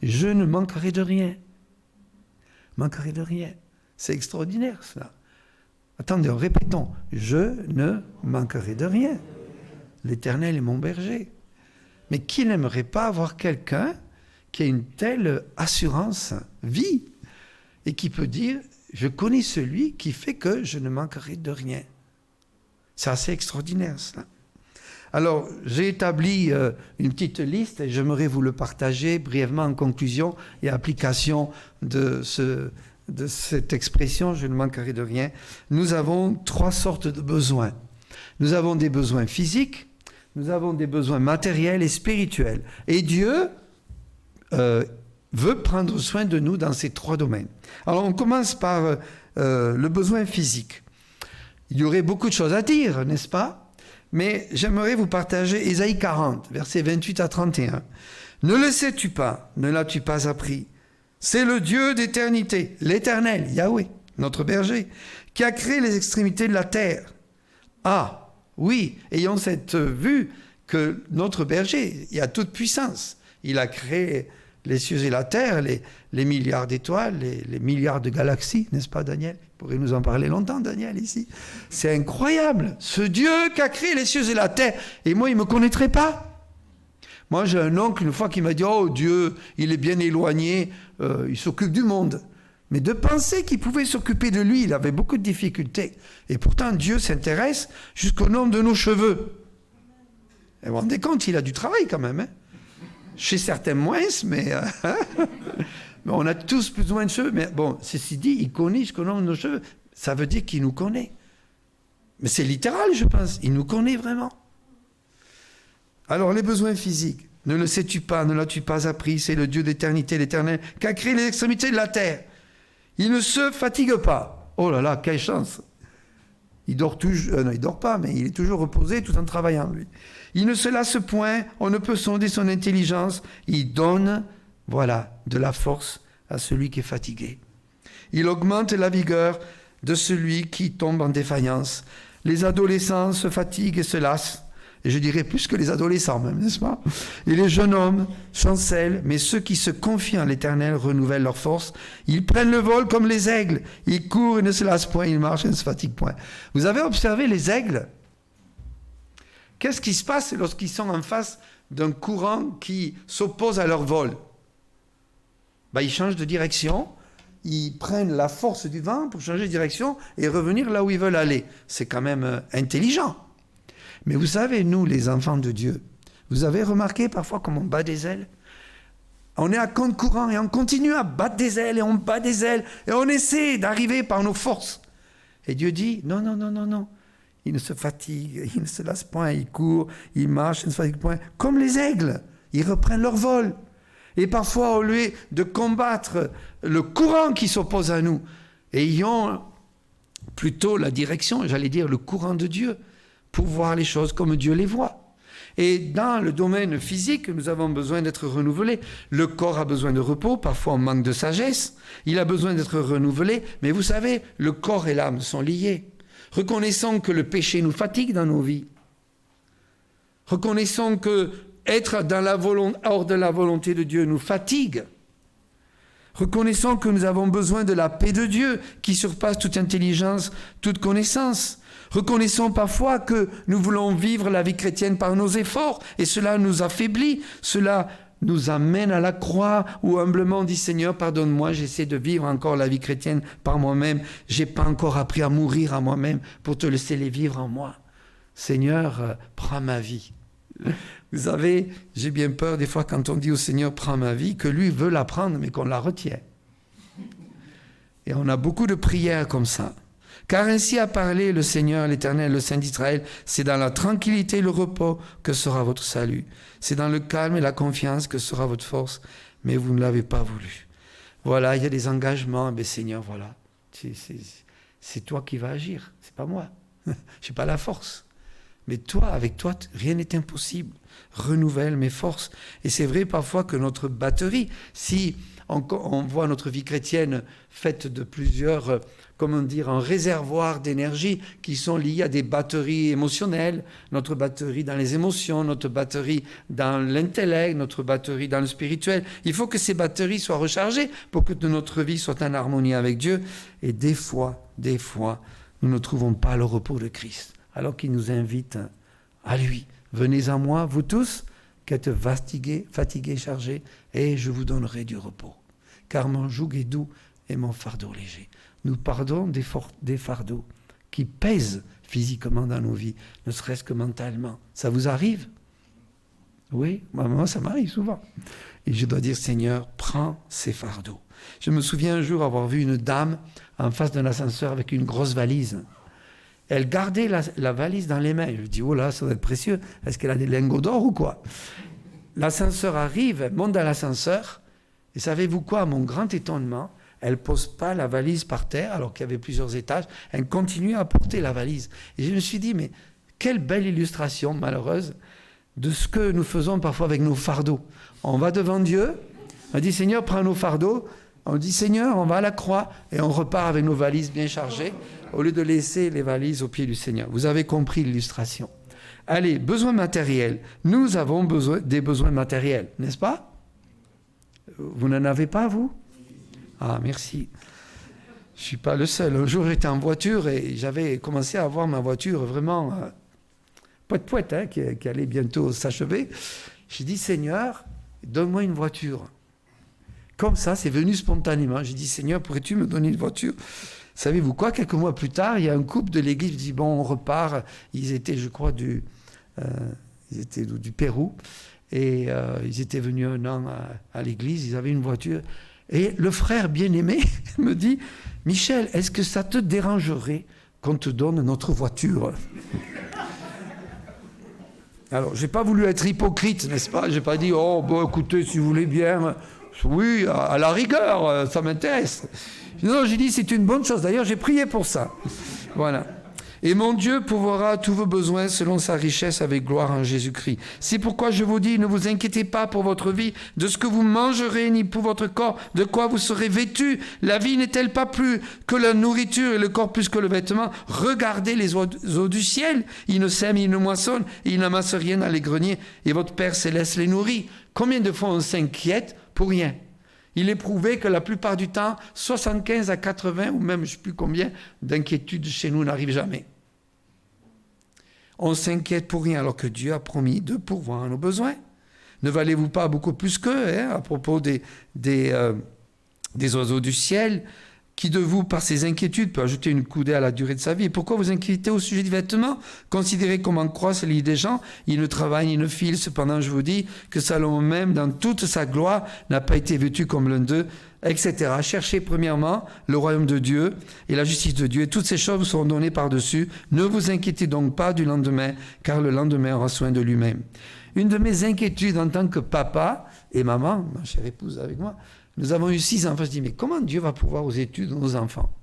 Je ne manquerai de rien. Manquerai de rien. C'est extraordinaire, cela. Attendez, répétons. Je ne manquerai de rien. L'Éternel est mon berger. Mais qui n'aimerait pas avoir quelqu'un qui a une telle assurance, vie, et qui peut dire, je connais celui qui fait que je ne manquerai de rien. C'est assez extraordinaire, cela. Alors, j'ai établi une petite liste et j'aimerais vous le partager brièvement en conclusion et application de cette expression, je ne manquerai de rien. Nous avons 3 sortes de besoins. Nous avons des besoins physiques, nous avons des besoins matériels et spirituels. Et Dieu veut prendre soin de nous dans ces 3 domaines. Alors, on commence par le besoin physique. Il y aurait beaucoup de choses à dire, n'est-ce pas ? Mais j'aimerais vous partager Ésaïe 40, versets 28 à 31. « Ne le sais-tu pas, ne l'as-tu pas appris ? C'est le Dieu d'éternité, l'Éternel, Yahweh, notre berger, qui a créé les extrémités de la terre. » Ah, oui, ayons cette vue que notre berger, il a toute puissance. Il a créé les cieux et la terre, les milliards d'étoiles, les milliards de galaxies, n'est-ce pas, Daniel ? Vous pourrez nous en parler longtemps, Daniel, ici. C'est incroyable, ce Dieu qui a créé les cieux et la terre. Et moi, il ne me connaîtrait pas. Moi, j'ai un oncle, une fois, qui m'a dit « Oh, Dieu, il est bien éloigné, il s'occupe du monde. » Mais de penser qu'il pouvait s'occuper de lui, il avait beaucoup de difficultés. Et pourtant, Dieu s'intéresse jusqu'au nombre de nos cheveux. Et vous vous rendez compte, il a du travail quand même, hein ? Chez certains moins, mais on a tous besoin de cheveux. Mais bon, ceci dit, il connaît jusqu'au nombre de nos cheveux. Ça veut dire qu'il nous connaît. Mais c'est littéral, je pense. Il nous connaît vraiment. Alors, les besoins physiques. Ne le sais-tu pas, ne l'as-tu pas appris ? C'est le Dieu d'éternité, l'Éternel, qui a créé les extrémités de la terre. Il ne se fatigue pas. Oh là là, quelle chance ! Il dort toujours, non, il dort pas, mais il est toujours reposé tout en travaillant, lui. Il ne se lasse point, on ne peut sonder son intelligence. Il donne, voilà, de la force à celui qui est fatigué. Il augmente la vigueur de celui qui tombe en défaillance. Les adolescents se fatiguent et se lassent. Et je dirais plus que les adolescents même, n'est-ce pas ? Et les jeunes hommes chancellent, mais ceux qui se confient en l'Éternel renouvellent leur force. Ils prennent le vol comme les aigles. Ils courent et ne se lassent point, ils marchent et ne se fatiguent point. Vous avez observé les aigles ? Qu'est-ce qui se passe lorsqu'ils sont en face d'un courant qui s'oppose à leur vol? Ils changent de direction, ils prennent la force du vent pour changer de direction et revenir là où ils veulent aller. C'est quand même intelligent. Mais vous savez, nous, les enfants de Dieu, vous avez remarqué parfois comme on bat des ailes? On est à contre-courant et on continue à battre des ailes et on bat des ailes et on essaie d'arriver par nos forces. Et Dieu dit, non, non, non, non, non. Il ne se fatigue, il ne se lasse point, il court, il marche, il ne se fatigue point. Comme les aigles, ils reprennent leur vol. Et parfois, au lieu de combattre le courant qui s'oppose à nous, ayons plutôt la direction, j'allais dire le courant de Dieu, pour voir les choses comme Dieu les voit. Et dans le domaine physique, nous avons besoin d'être renouvelés. Le corps a besoin de repos, parfois on manque de sagesse. Il a besoin d'être renouvelé. Mais vous savez, le corps et l'âme sont liés. Reconnaissons que le péché nous fatigue dans nos vies. Reconnaissons que être hors de la volonté de Dieu nous fatigue. Reconnaissons que nous avons besoin de la paix de Dieu qui surpasse toute intelligence, toute connaissance. Reconnaissons parfois que nous voulons vivre la vie chrétienne par nos efforts et cela nous affaiblit, cela nous amène à la croix où humblement on dit Seigneur pardonne-moi, j'essaie de vivre encore la vie chrétienne par moi-même, j'ai pas encore appris à mourir à moi-même pour te laisser les vivre en moi. Seigneur, prends ma vie. Vous savez, j'ai bien peur des fois quand on dit au Seigneur prends ma vie, que lui veut la prendre mais qu'on la retient. Et on a beaucoup de prières comme ça. Car ainsi a parlé le Seigneur, l'Éternel, le Saint d'Israël, c'est dans la tranquillité et le repos que sera votre salut. C'est dans le calme et la confiance que sera votre force, mais vous ne l'avez pas voulu. Voilà, il y a des engagements, mais Seigneur, voilà, c'est toi qui vas agir, c'est pas moi. Je n'ai pas la force. Mais toi, avec toi, rien n'est impossible. Renouvelle mes forces. Et c'est vrai parfois que notre batterie, si on voit notre vie chrétienne faite de plusieurs, un réservoir d'énergie qui sont liés à des batteries émotionnelles, notre batterie dans les émotions, notre batterie dans l'intellect, notre batterie dans le spirituel. Il faut que ces batteries soient rechargées pour que notre vie soit en harmonie avec Dieu. Et des fois, nous ne trouvons pas le repos de Christ, alors qu'il nous invite à lui. Venez à moi, vous tous, qui êtes fatigués, chargés, et je vous donnerai du repos. Car mon joug est doux et mon fardeau léger. Nous pardonnons des fardeaux qui pèsent physiquement dans nos vies, ne serait-ce que mentalement. Ça vous arrive? Oui, moi ça m'arrive souvent. Et je dois dire, Seigneur, prends ces fardeaux. Je me souviens un jour avoir vu une dame en face d'un ascenseur avec une grosse valise. Elle gardait la valise dans les mains. Je lui dis, oh là, ça doit être précieux. Est-ce qu'elle a des lingots d'or ou quoi? L'ascenseur arrive, elle monte dans l'ascenseur. Et savez-vous quoi, à mon grand étonnement, elle ne pose pas la valise par terre, alors qu'il y avait plusieurs étages. Elle continue à porter la valise. Et je me suis dit, mais quelle belle illustration malheureuse de ce que nous faisons parfois avec nos fardeaux. On va devant Dieu, on dit, Seigneur, prends nos fardeaux. On dit, Seigneur, on va à la croix. Et on repart avec nos valises bien chargées, au lieu de laisser les valises au pied du Seigneur. Vous avez compris l'illustration. Allez, besoins matériels. Nous avons des besoins matériels, n'est-ce pas? Vous n'en avez pas, vous? Ah, merci. Je ne suis pas le seul. Un jour, j'étais en voiture et j'avais commencé à voir ma voiture vraiment poète-poète, qui allait bientôt s'achever. J'ai dit, Seigneur, donne-moi une voiture. Comme ça, c'est venu spontanément. J'ai dit, Seigneur, pourrais-tu me donner une voiture? Savez-vous quoi? Quelques mois plus tard, il y a un couple de l'église qui dit, bon, on repart. Ils étaient, je crois, du Pérou. Et ils étaient venus un an à l'église. Ils avaient une voiture. Et le frère bien-aimé me dit, Michel, est-ce que ça te dérangerait qu'on te donne notre voiture? Alors, je n'ai pas voulu être hypocrite, n'est-ce pas? Je n'ai pas dit, oh, bon, écoutez, si vous voulez bien, oui, à la rigueur, ça m'intéresse. Non, j'ai dit, c'est une bonne chose. D'ailleurs, j'ai prié pour ça. Voilà. Et mon Dieu pourvoira tous vos besoins selon sa richesse avec gloire en Jésus-Christ. C'est pourquoi je vous dis, ne vous inquiétez pas pour votre vie, de ce que vous mangerez, ni pour votre corps, de quoi vous serez vêtus. La vie n'est-elle pas plus que la nourriture et le corps plus que le vêtement? Regardez les oiseaux du ciel. Ils ne sèment, ils ne moissonnent, ils n'amassent rien dans les greniers, et votre Père céleste les nourrit. Combien de fois on s'inquiète pour rien? Il est prouvé que la plupart du temps, 75 à 80, ou même je ne sais plus combien, d'inquiétudes chez nous n'arrivent jamais. On s'inquiète pour rien alors que Dieu a promis de pourvoir à nos besoins. Ne valez-vous pas beaucoup plus qu'eux, à propos des oiseaux du ciel, qui de vous, par ses inquiétudes, peut ajouter une coudée à la durée de sa vie. Et pourquoi vous inquiétez au sujet des vêtements? Considérez comment croissent les lits des gens. Ils ne travaillent ni ne filent. Cependant, je vous dis que Salomon même, dans toute sa gloire, n'a pas été vêtu comme l'un d'eux, etc. Cherchez premièrement le royaume de Dieu et la justice de Dieu, et toutes ces choses vous seront données par-dessus. Ne vous inquiétez donc pas du lendemain, car le lendemain aura soin de lui-même. Une de mes inquiétudes en tant que papa et maman, ma chère épouse avec moi, nous avons eu 6 enfants. Je dis, mais comment Dieu va pouvoir aux études de nos enfants?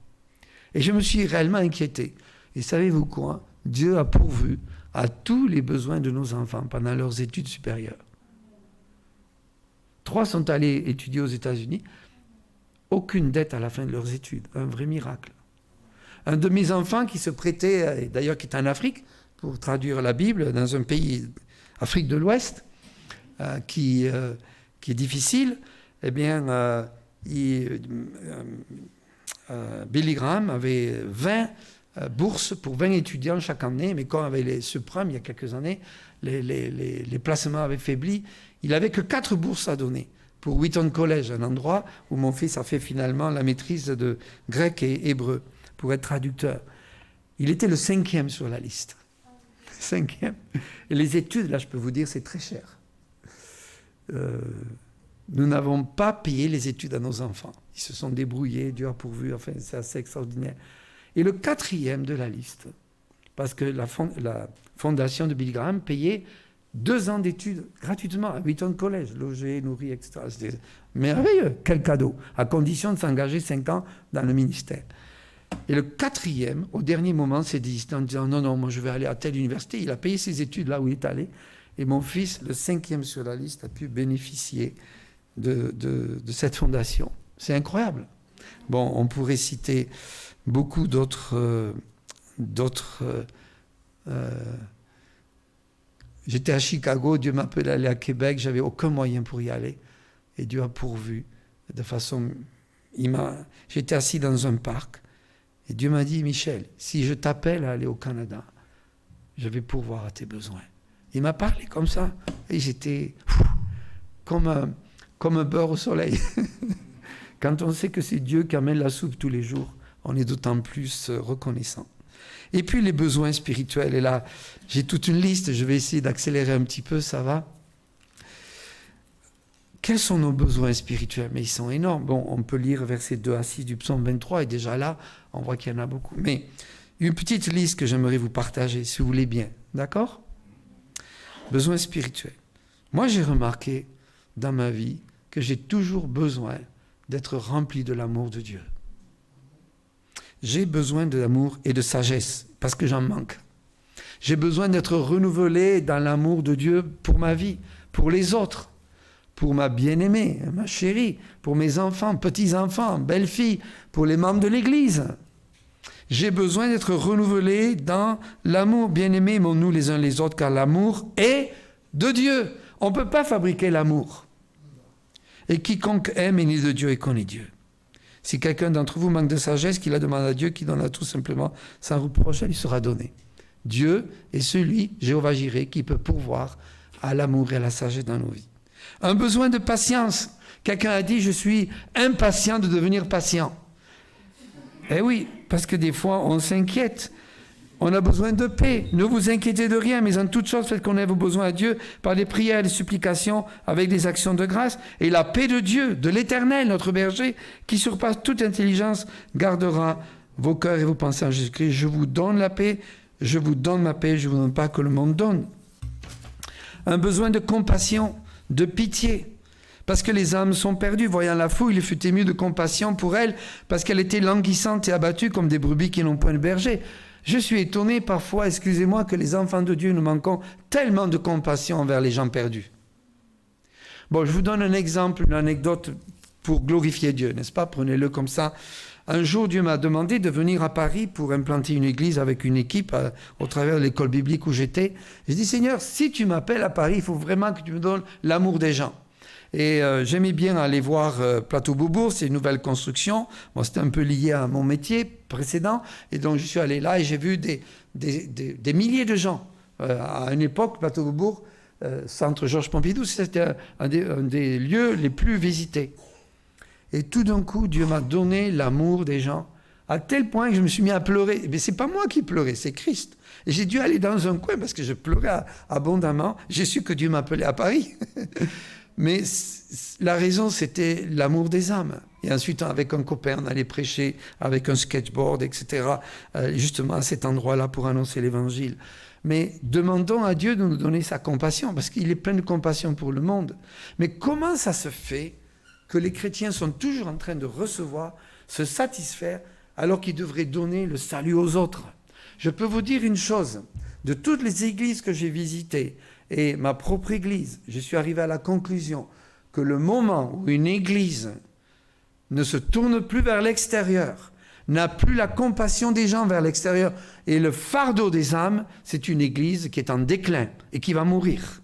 Et je me suis réellement inquiété. Et savez-vous quoi? Dieu a pourvu à tous les besoins de nos enfants pendant leurs études supérieures. 3 sont allés étudier aux États-Unis. Aucune dette à la fin de leurs études. Un vrai miracle. Un de mes enfants qui se prêtait, d'ailleurs qui est en Afrique, pour traduire la Bible, dans un pays, Afrique de l'Ouest, qui est difficile, eh bien, Billy Graham avait 20 bourses pour 20 étudiants chaque année, mais quand avec les subprimes, il y a quelques années, les placements avaient faibli. Il n'avait que 4 bourses à donner pour Wheaton College, un endroit où mon fils a fait finalement la maîtrise de grec et hébreu pour être traducteur. Il était le 5e sur la liste. 5e. Et les études, là, je peux vous dire, c'est très cher. Nous n'avons pas payé les études à nos enfants. Ils se sont débrouillés, Dieu a pourvu, enfin, c'est assez extraordinaire. Et le 4e de la liste, parce que la fondation de Billy Graham payait 2 ans d'études gratuitement à Wheaton College, logé, nourri, etc. C'était merveilleux, quel cadeau, à condition de s'engager 5 ans dans le ministère. Et le 4e, au dernier moment, s'est dit, en disant, non, moi je vais aller à telle université. Il a payé ses études là où il est allé. Et mon fils, le 5e sur la liste, a pu bénéficier de cette fondation. C'est incroyable. Bon, on pourrait citer beaucoup d'autres... J'étais à Chicago, Dieu m'appelait d'aller à Québec, j'avais aucun moyen pour y aller. Et Dieu a pourvu de façon... J'étais assis dans un parc, et Dieu m'a dit, Michel, si je t'appelle à aller au Canada, je vais pourvoir à tes besoins. Il m'a parlé comme ça, et j'étais comme un beurre au soleil. Quand on sait que c'est Dieu qui amène la soupe tous les jours, on est d'autant plus reconnaissant. Et puis les besoins spirituels, et là, j'ai toute une liste, je vais essayer d'accélérer un petit peu, ça va? Quels sont nos besoins spirituels? Mais ils sont énormes. Bon, on peut lire versets 2 à 6 du psaume 23, et déjà là, on voit qu'il y en a beaucoup. Mais une petite liste que j'aimerais vous partager, si vous voulez bien. D'accord? Besoins spirituels. Moi, j'ai remarqué dans ma vie que j'ai toujours besoin d'être rempli de l'amour de Dieu. J'ai besoin de l'amour et de sagesse, parce que j'en manque. J'ai besoin d'être renouvelé dans l'amour de Dieu pour ma vie, pour les autres, pour ma bien-aimée, ma chérie, pour mes enfants, petits-enfants, belles-filles, pour les membres de l'Église. J'ai besoin d'être renouvelé dans l'amour. Bien-aimés, aimons-nous les uns les autres, car l'amour est de Dieu. On ne peut pas fabriquer l'amour. Et quiconque aime est né de Dieu et connaît Dieu. Si quelqu'un d'entre vous manque de sagesse, qu'il la demande à Dieu, qui donne à tout simplement sans reproche, elle lui sera donnée. Dieu est celui, Jéhovah Jireh, qui peut pourvoir à l'amour et à la sagesse dans nos vies. Un besoin de patience. Quelqu'un a dit, je suis impatient de devenir patient. Eh oui, parce que des fois, on s'inquiète. On a besoin de paix. Ne vous inquiétez de rien, mais en toutes choses, faites connaître vos besoins à Dieu par des prières et des supplications avec des actions de grâce. Et la paix de Dieu, de l'Éternel, notre berger, qui surpasse toute intelligence, gardera vos cœurs et vos pensées en Jésus-Christ. Je vous donne la paix, je vous donne ma paix, je ne vous donne pas que le monde donne. Un besoin de compassion, de pitié. Parce que les âmes sont perdues. Voyant la foule, il fut ému de compassion pour elles, parce qu'elle était languissante et abattue comme des brebis qui n'ont point de berger. Je suis étonné parfois, excusez-moi, que les enfants de Dieu, nous manquons tellement de compassion envers les gens perdus. Bon, je vous donne un exemple, une anecdote pour glorifier Dieu, n'est-ce pas? Prenez-le comme ça. Un jour, Dieu m'a demandé de venir à Paris pour implanter une église avec une équipe au travers de l'école biblique où j'étais. J'ai dit, Seigneur, si tu m'appelles à Paris, il faut vraiment que tu me donnes l'amour des gens. Et j'aimais bien aller voir Plateau-Beaubourg, c'est une nouvelle construction. Bon, c'était un peu lié à mon métier précédent. Et donc, je suis allé là et j'ai vu des milliers de gens À une époque, Plateau-Beaubourg, centre Georges Pompidou, c'était un des lieux les plus visités. Et tout d'un coup, Dieu m'a donné l'amour des gens, à tel point que je me suis mis à pleurer. Mais c'est pas moi qui pleurais, c'est Christ. Et j'ai dû aller dans un coin parce que je pleurais abondamment. J'ai su que Dieu m'appelait à Paris. Mais la raison, c'était l'amour des âmes. Et ensuite, avec un copain, on allait prêcher avec un skateboard, etc., justement à cet endroit-là pour annoncer l'évangile. Mais demandons à Dieu de nous donner sa compassion, parce qu'il est plein de compassion pour le monde. Mais comment ça se fait que les chrétiens sont toujours en train de recevoir, se satisfaire, alors qu'ils devraient donner le salut aux autres? Je peux vous dire une chose, de toutes les églises que j'ai visitées, et ma propre église, je suis arrivé à la conclusion que le moment où une église ne se tourne plus vers l'extérieur, n'a plus la compassion des gens vers l'extérieur, et le fardeau des âmes, c'est une église qui est en déclin et qui va mourir.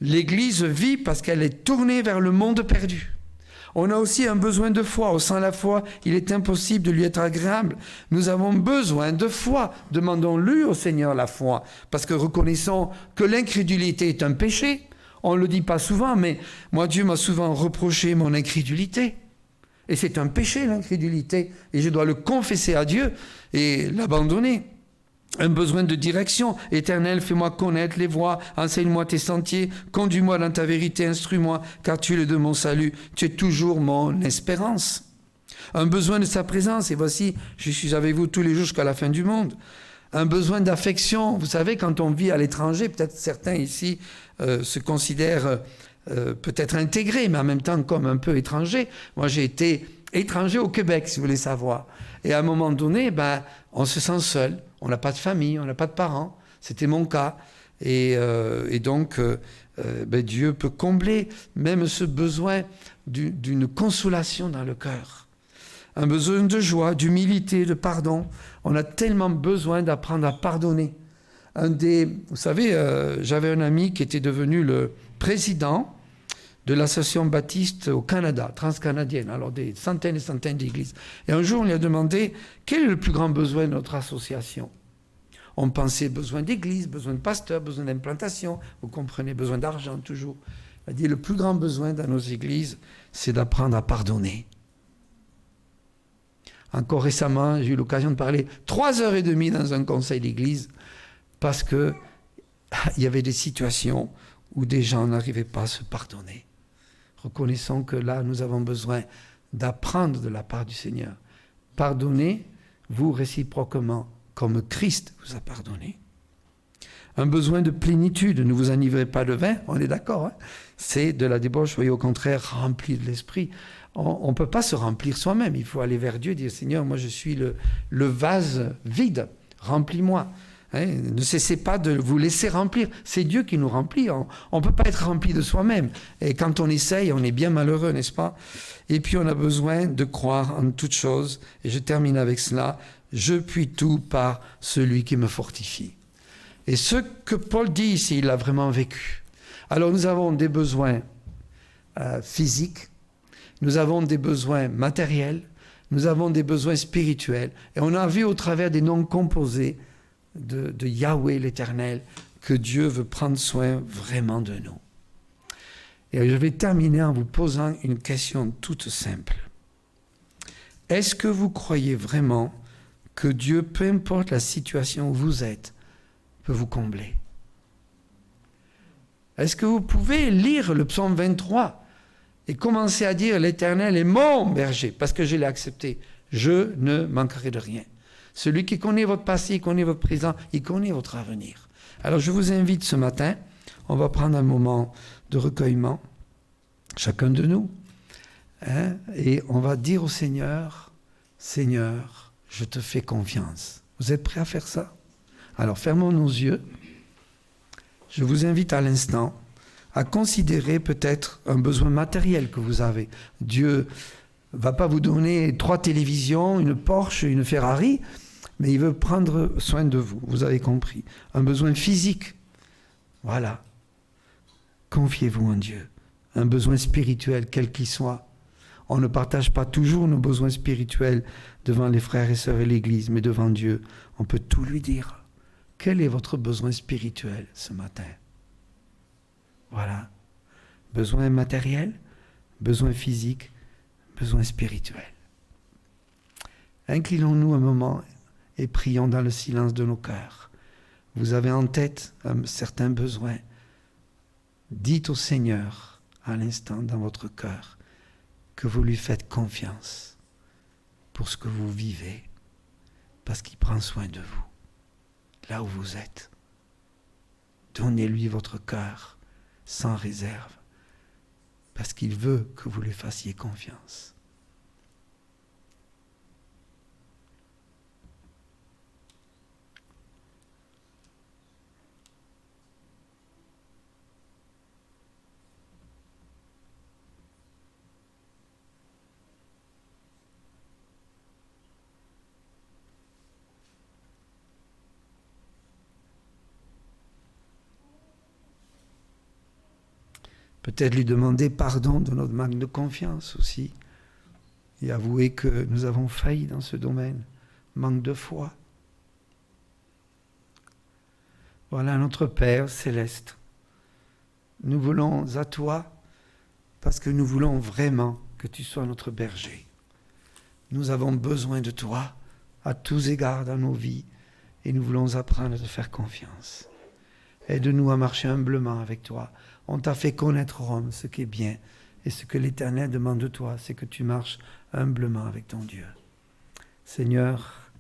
L'église vit parce qu'elle est tournée vers le monde perdu. On a aussi un besoin de foi. Sans la foi, il est impossible de lui être agréable. Nous avons besoin de foi. Demandons-lui au Seigneur la foi. Parce que reconnaissons que l'incrédulité est un péché. On ne le dit pas souvent, mais moi, Dieu m'a souvent reproché mon incrédulité. Et c'est un péché, l'incrédulité. Et je dois le confesser à Dieu et l'abandonner. Un besoin de direction. Éternel, fais-moi connaître les voies, enseigne-moi tes sentiers, conduis-moi dans ta vérité, instruis-moi, car tu es le de mon salut, tu es toujours mon espérance. Un besoin de sa présence, et voici, je suis avec vous tous les jours jusqu'à la fin du monde. Un besoin d'affection. Vous savez, quand on vit à l'étranger, peut-être certains ici se considèrent peut-être intégrés, mais en même temps comme un peu étrangers. Moi, j'ai été étranger au Québec, si vous voulez savoir. Et à un moment donné, on se sent seul. On n'a pas de famille, on n'a pas de parents. C'était mon cas. Et donc, Dieu peut combler même ce besoin d'une consolation dans le cœur. Un besoin de joie, d'humilité, de pardon. On a tellement besoin d'apprendre à pardonner. Vous savez, j'avais un ami qui était devenu le président de l'association baptiste au Canada, transcanadienne, alors des centaines et centaines d'églises. Et un jour, on lui a demandé quel est le plus grand besoin de notre association. On pensait besoin d'église, besoin de pasteur, besoin d'implantation, vous comprenez, besoin d'argent toujours. Il a dit le plus grand besoin dans nos églises, c'est d'apprendre à pardonner. Encore récemment, j'ai eu l'occasion de parler 3h30 dans un conseil d'église parce qu'il y avait des situations où des gens n'arrivaient pas à se pardonner. Reconnaissons que là, nous avons besoin d'apprendre de la part du Seigneur. Pardonnez-vous réciproquement, comme Christ vous a pardonné. Un besoin de plénitude, ne vous enivrez pas de vin, on est d'accord, hein? C'est de la débauche, soyez au contraire remplis de l'esprit. On ne peut pas se remplir soi-même, il faut aller vers Dieu et dire, Seigneur, moi je suis le vase vide, remplis-moi. Hein, ne cessez pas de vous laisser remplir. C'est Dieu qui nous remplit. On ne peut pas être rempli de soi-même. Et quand on essaye, on est bien malheureux, n'est-ce pas? Et puis on a besoin de croire en toutes choses. Et je termine avec cela. Je puis tout par celui qui me fortifie. Et ce que Paul dit ici, il l'a vraiment vécu. Alors nous avons des besoins physiques. Nous avons des besoins matériels. Nous avons des besoins spirituels. Et on a vu au travers des noms composés de Yahweh l'Éternel, que Dieu veut prendre soin vraiment de nous. Et je vais terminer en vous posant une question toute simple. Est-ce que vous croyez vraiment que Dieu, peu importe la situation où vous êtes, peut vous combler? Est-ce que vous pouvez lire le psaume 23 et commencer à dire « L'Éternel est mon berger » parce que je l'ai accepté. Je ne manquerai de rien. Celui qui connaît votre passé, il connaît votre présent, il connaît votre avenir. Alors je vous invite ce matin, on va prendre un moment de recueillement, chacun de nous, hein, et on va dire au Seigneur, Seigneur, je te fais confiance. Vous êtes prêts à faire ça? Alors fermons nos yeux. Je vous invite à l'instant à considérer peut-être un besoin matériel que vous avez. Dieu ne va pas vous donner 3 télévisions, une Porsche, une Ferrari, mais il veut prendre soin de vous, vous avez compris. Un besoin physique, voilà. Confiez-vous en Dieu. Un besoin spirituel, quel qu'il soit. On ne partage pas toujours nos besoins spirituels devant les frères et sœurs et l'Église, mais devant Dieu, on peut tout lui dire. Quel est votre besoin spirituel ce matin? Voilà. Besoin matériel, besoin physique, besoin spirituel. Inclinons-nous un moment et prions dans le silence de nos cœurs. Vous avez en tête un certain besoin. Dites au Seigneur à l'instant dans votre cœur que vous lui faites confiance pour ce que vous vivez, parce qu'il prend soin de vous, là où vous êtes. Donnez-lui votre cœur sans réserve, parce qu'il veut que vous lui fassiez confiance. Peut-être lui demander pardon de notre manque de confiance aussi. Et avouer que nous avons failli dans ce domaine. Manque de foi. Voilà notre Père céleste. Nous voulons à toi parce que nous voulons vraiment que tu sois notre berger. Nous avons besoin de toi à tous égards dans nos vies et nous voulons apprendre à te faire confiance. Aide-nous à marcher humblement avec toi. On t'a fait connaître, Rome, ce qui est bien. Et ce que l'Éternel demande de toi, c'est que tu marches humblement avec ton Dieu. Seigneur,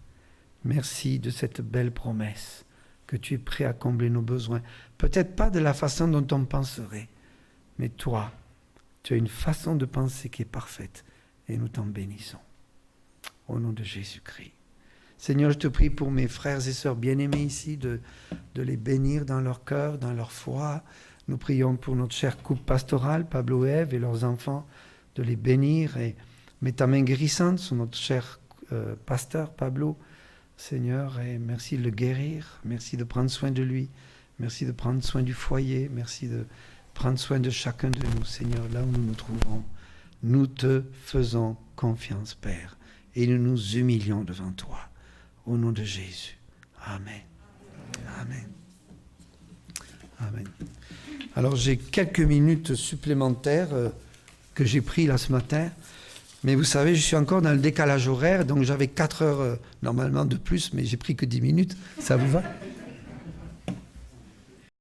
merci de cette belle promesse que tu es prêt à combler nos besoins. Peut-être pas de la façon dont on penserait, mais toi, tu as une façon de penser qui est parfaite. Et nous t'en bénissons. Au nom de Jésus-Christ. Seigneur, je te prie pour mes frères et sœurs bien-aimés ici, de les bénir dans leur cœur, dans leur foi. Nous prions pour notre cher couple pastoral, Pablo et Ève, et leurs enfants, de les bénir. Et mets ta main guérissante sur notre cher pasteur, Pablo, Seigneur, et merci de le guérir. Merci de prendre soin de lui. Merci de prendre soin du foyer. Merci de prendre soin de chacun de nous, Seigneur, là où nous nous trouvons. Nous te faisons confiance, Père, et nous nous humilions devant toi. Au nom de Jésus. Amen. Amen. Amen. Alors j'ai quelques minutes supplémentaires que j'ai pris là ce matin. Mais vous savez, je suis encore dans le décalage horaire, donc j'avais 4 heures normalement de plus, mais j'ai pris que 10 minutes. Ça vous va ?